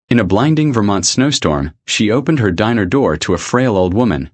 In a blinding Vermont snowstorm, she opened her diner door to a frail old woman.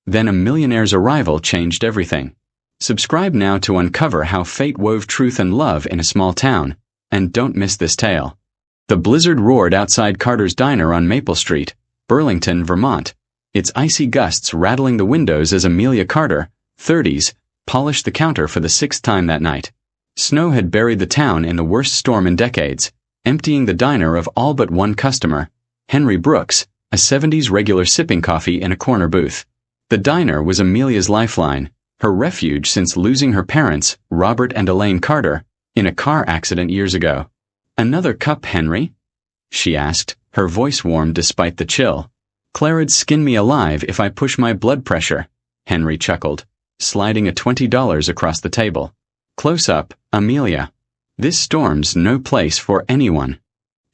Then a millionaire's arrival changed everything. Subscribe now to uncover how fate wove truth and love in a small town, and don't miss this tale. The blizzard roared outside Carter's Diner on Maple Street, Burlington, Vermont, its icy gusts rattling the windows as Amelia Carter, 30s, polished the counter for the 6th time that night. Snow had buried the town in the worst storm in decades, emptying the diner of all but one customer, Henry Brooks, a 70s regular sipping coffee in a corner booth. The diner was Amelia's lifeline, her refuge since losing her parents, Robert and Elaine Carter, in a car accident years ago. "Another cup, Henry?" she asked, her voice warm despite the chill. "Clara'd skin me alive if I push my blood pressure," Henry chuckled, sliding a $20 across the table. "Close up, Amelia. This storm's no place for anyone."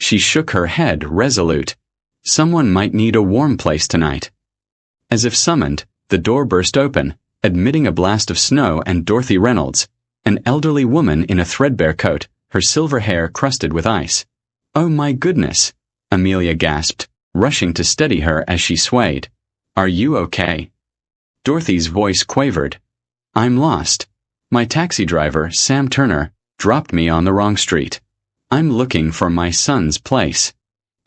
She shook her head, resolute. Someone might need a warm place tonight. As if summoned, the door burst open, admitting a blast of snow and Dorothy Reynolds, an elderly woman in a threadbare coat, her silver hair crusted with ice. "Oh my goodness," Amelia gasped, rushing to steady her as she swayed. "Are you okay?" Dorothy's voice quavered. "I'm lost. My taxi driver, Sam Turner, dropped me on the wrong street. I'm looking for my son's place."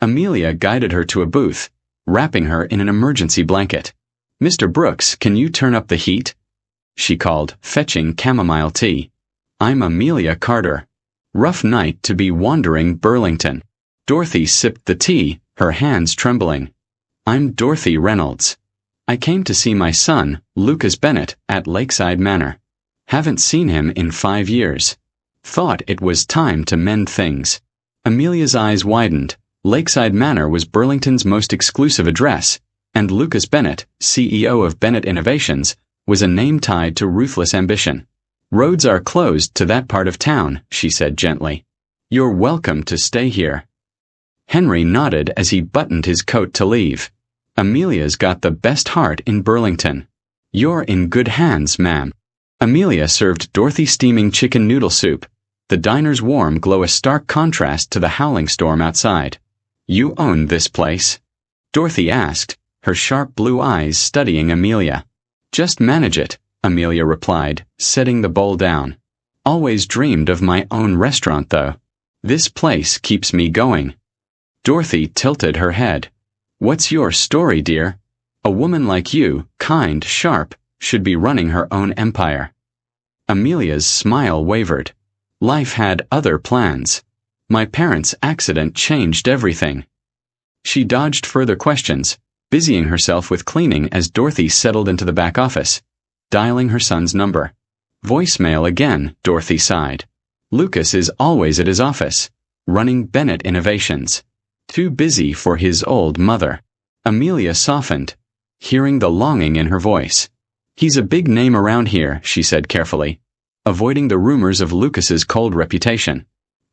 Amelia guided her to a booth, wrapping her in an emergency blanket. "Mr. Brooks, can you turn up the heat?" she called, fetching chamomile tea. "I'm Amelia Carter. Rough night to be wandering Burlington." Dorothy sipped the tea, her hands trembling. "I'm Dorothy Reynolds. I came to see my son, Lucas Bennett, at Lakeside Manor. Haven't seen him in 5 years. Thought it was time to mend things." Amelia's eyes widened. Lakeside Manor was Burlington's most exclusive address, and Lucas Bennett, CEO of Bennett Innovations, was a name tied to ruthless ambition. "Roads are closed to that part of town," she said gently. "You're welcome to stay here." Henry nodded as he buttoned his coat to leave. "Amelia's got the best heart in Burlington." "You're in good hands, ma'am." Amelia served Dorothy steaming chicken noodle soup, the diner's warm glow a stark contrast to the howling storm outside. "You own this place?" Dorothy asked, her sharp blue eyes studying Amelia. "Just manage it," Amelia replied, setting the bowl down. "Always dreamed of my own restaurant, though. This place keeps me going." Dorothy tilted her head. "What's your story, dear? A woman like you, kind, sharp, should be running her own empire." Amelia's smile wavered. "Life had other plans. My parents' accident changed everything." She dodged further questions, busying herself with cleaning as Dorothy settled into the back office, dialing her son's number. "Voicemail again," Dorothy sighed. "Lucas is always at his office, running Bennett Innovations. Too busy for his old mother." Amelia softened, hearing the longing in her voice. "He's a big name around here," she said carefully, avoiding the rumors of Lucas's cold reputation.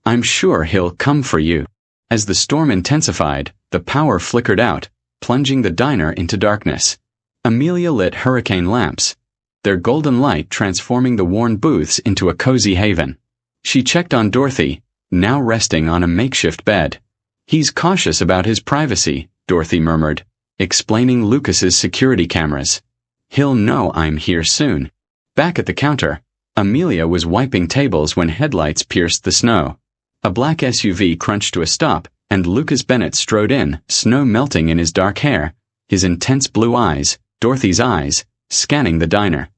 "I'm sure he'll come for you." As the storm intensified, the power flickered out, plunging the diner into darkness. Amelia lit hurricane lamps, their golden light transforming the worn booths into a cozy haven. She checked on Dorothy, now resting on a makeshift bed. "He's cautious about his privacy," Dorothy murmured, explaining Lucas's security cameras. "He'll know I'm here soon." Back at the counter, Amelia was wiping tables when headlights pierced the snow. A black SUV crunched to a stop, and Lucas Bennett strode in, snow melting in his dark hair, his intense blue eyes, Dorothy's eyes, scanning the diner.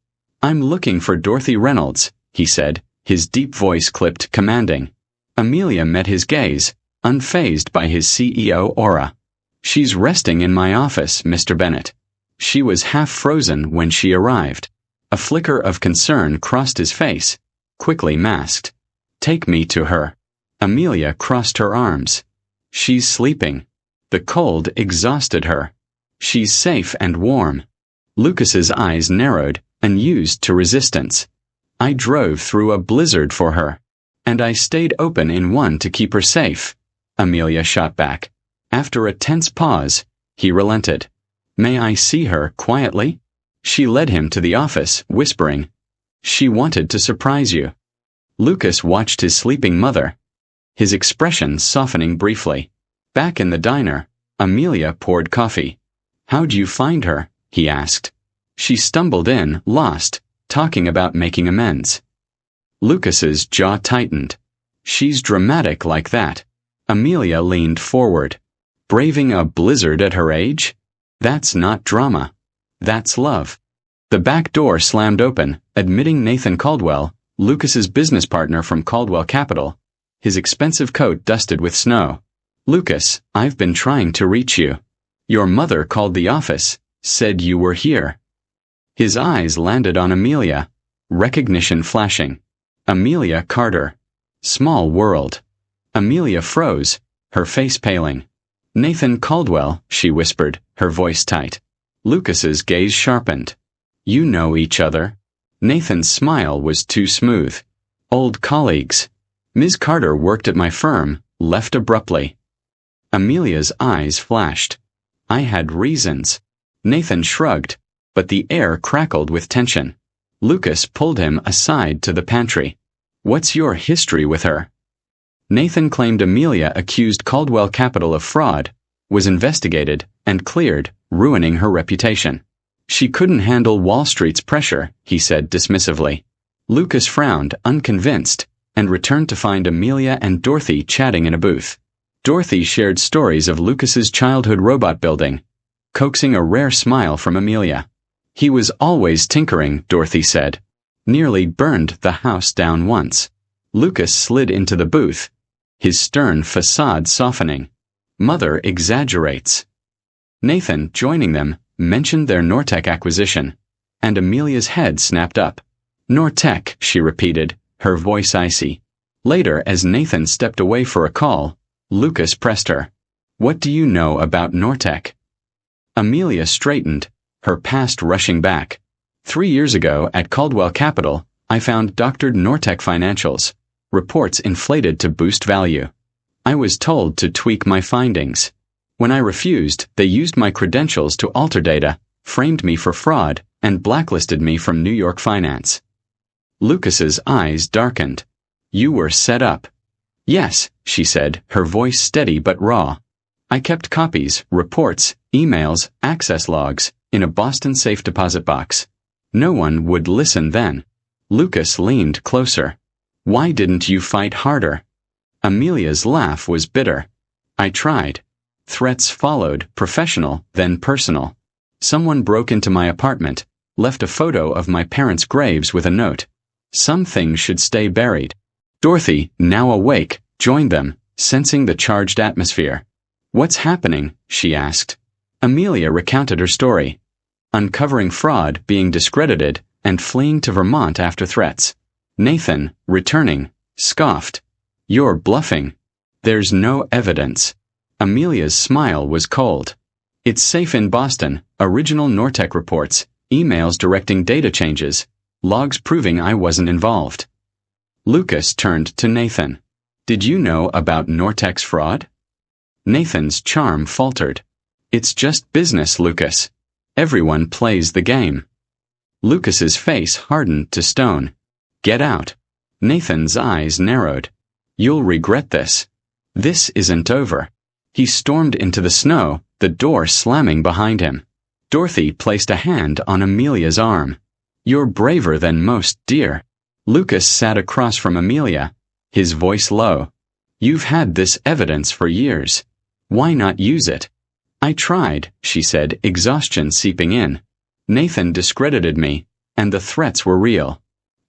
"I'm looking for Dorothy Reynolds," he said, his deep voice clipped, commanding. Amelia met his gaze, unfazed by his CEO aura. "She's resting in my office, Mr. Bennett." She was half frozen when she arrived. A flicker of concern crossed his face, quickly masked. "Take me to her." Amelia crossed her arms. "She's sleeping. The cold exhausted her. She's safe and warm." Lucas's eyes narrowed, unused to resistance. "I drove through a blizzard for her. And I stayed open in one to keep her safe," Amelia shot back. After a tense pause, he relented. "May I see her quietly?" She led him to the office, whispering, "She wanted to surprise you." Lucas watched his sleeping mother, his expression softening briefly. Back in the diner, Amelia poured coffee. "How'd you find her?" he asked. She stumbled in, lost, talking about making amends. Lucas's jaw tightened. "She's dramatic like that." Amelia leaned forward. "Braving a blizzard at her age? That's not drama. That's love." The back door slammed open, admitting Nathan Caldwell, Lucas's business partner from Caldwell Capital, his expensive coat dusted with snow. "Lucas, I've been trying to reach you. Your mother called the office, said you were here." His eyes landed on Amelia, recognition flashing. Amelia Carter. Small world. Amelia froze, her face paling. "Nathan Caldwell," she whispered, her voice tight. Lucas's gaze sharpened. "You know each other?" Nathan's smile was too smooth. "Old colleagues. Ms. Carter worked at my firm, left abruptly." Amelia's eyes flashed. "I had reasons." Nathan shrugged, but the air crackled with tension. Lucas pulled him aside to the pantry. "What's your history with her?" Nathan claimed Amelia accused Caldwell Capital of fraud, was investigated, and cleared, ruining her reputation. "She couldn't handle Wall Street's pressure," he said dismissively. Lucas frowned, unconvinced, and returned to find Amelia and Dorothy chatting in a booth. Dorothy shared stories of Lucas's childhood robot building, coaxing a rare smile from Amelia. "He was always tinkering," Dorothy said. "Nearly burned the house down once." Lucas slid into the booth, his stern facade softening. "Mother exaggerates." Nathan, joining them, mentioned their Nortec acquisition, and Amelia's head snapped up. "Nortec," she repeated, her voice icy. Later, as Nathan stepped away for a call, Lucas pressed her. "What do you know about Nortec?" Amelia straightened, her past rushing back. 3 years ago, at Caldwell Capital, I found doctored Nortec financials, reports inflated to boost value. I was told to tweak my findings. When I refused, they used my credentials to alter data, framed me for fraud, and blacklisted me from New York finance. Lucas's eyes darkened. "You were set up." "Yes," she said, her voice steady but raw. "I kept copies, reports, emails, access logs, in a Boston safe deposit box. No one would listen then." Lucas leaned closer. "Why didn't you fight harder?" Amelia's laugh was bitter. "I tried. Threats followed, professional, then personal. Someone broke into my apartment, left a photo of my parents' graves with a note. Some things should stay buried." Dorothy, now awake, joined them, sensing the charged atmosphere. "What's happening?" she asked. Amelia recounted her story. Uncovering fraud, being discredited, and fleeing to Vermont after threats. Nathan, returning, scoffed. "You're bluffing. There's no evidence." Amelia's smile was cold. "It's safe in Boston, original Nortec reports, emails directing data changes, logs proving I wasn't involved." Lucas turned to Nathan. "Did you know about Nortec's fraud?" Nathan's charm faltered. "It's just business, Lucas. Everyone plays the game." Lucas's face hardened to stone. "Get out." Nathan's eyes narrowed. "You'll regret this. This isn't over." He stormed into the snow, the door slamming behind him. Dorothy placed a hand on Amelia's arm. "You're braver than most, dear." Lucas sat across from Amelia, his voice low. "You've had this evidence for years. Why not use it?" "I tried," she said, exhaustion seeping in. "Nathan discredited me, and the threats were real.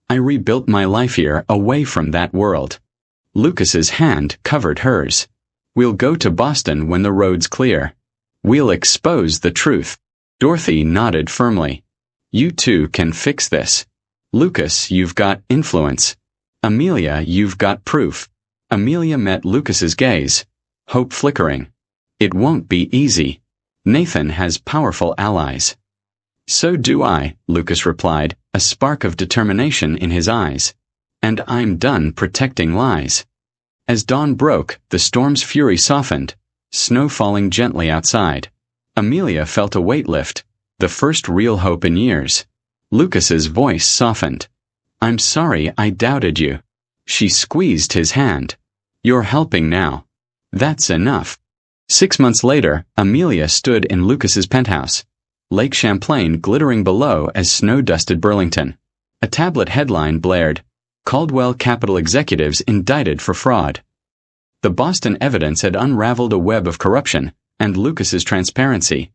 I rebuilt my life here away from that world." Lucas's hand covered hers. "We'll go to Boston when the road's clear. We'll expose the truth." Dorothy nodded firmly. "You two can fix this. Lucas, you've got influence. Amelia, you've got proof." Amelia met Lucas's gaze, hope flickering. "It won't be easy. Nathan has powerful allies." "So do I," Lucas replied, a spark of determination in his eyes. "And I'm done protecting lies." As dawn broke, the storm's fury softened, snow falling gently outside. Amelia felt a weight lift, the first real hope in years. Lucas's voice softened. "I'm sorry I doubted you." She squeezed his hand. "You're helping now. That's enough." 6 months later, Amelia stood in Lucas's penthouse. Lake Champlain glittering below as snow dusted Burlington. A tablet headline blared, "Caldwell Capital Executives Indicted for Fraud." The Boston evidence had unraveled a web of corruption, and Lucas's transparency,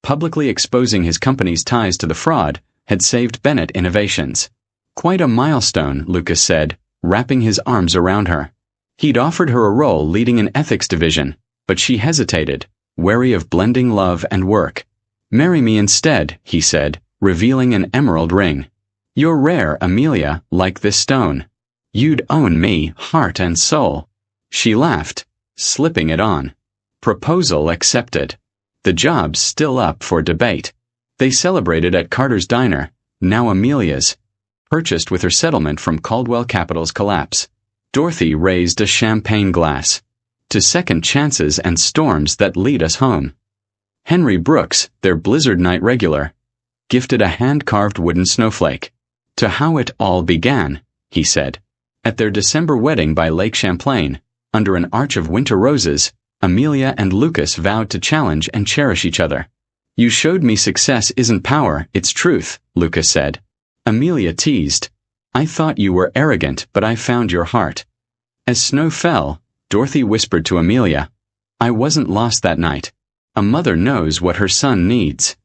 publicly exposing his company's ties to the fraud, had saved Bennett Innovations. Quite a milestone, Lucas said, wrapping his arms around her. He'd offered her a role leading an ethics division, but she hesitated, wary of blending love and work. "Marry me instead," he said, revealing an emerald ring. "You're rare, Amelia, like this stone. You'd own me, heart and soul." She laughed, slipping it on. Proposal accepted. The job's still up for debate. They celebrated at Carter's Diner, now Amelia's, purchased with her settlement from Caldwell Capital's collapse. Dorothy raised a champagne glass. "To second chances and storms that lead us home." Henry Brooks, their blizzard night regular, gifted a hand-carved wooden snowflake. "To how it all began," he said. At their December wedding by Lake Champlain, under an arch of winter roses, Amelia and Lucas vowed to challenge and cherish each other. "You showed me success isn't power, it's truth," Lucas said. Amelia teased, "I thought you were arrogant, but I found your heart." As snow fell, Dorothy whispered to Amelia, "I wasn't lost that night. A mother knows what her son needs."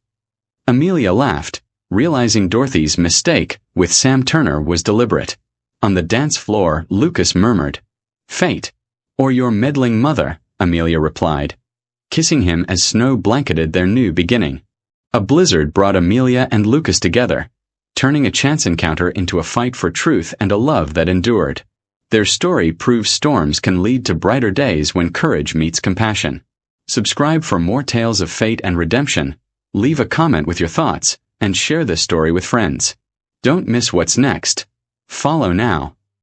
Amelia laughed, realizing Dorothy's mistake with Sam Turner was deliberate. On the dance floor, Lucas murmured, "Fate, or your meddling mother," Amelia replied, kissing him as snow blanketed their new beginning. A blizzard brought Amelia and Lucas together, turning a chance encounter into a fight for truth and a love that endured. Their story proves storms can lead to brighter days when courage meets compassion. Subscribe for more tales of fate and redemption, leave a comment with your thoughts, and share this story with friends. Don't miss what's next. Follow now.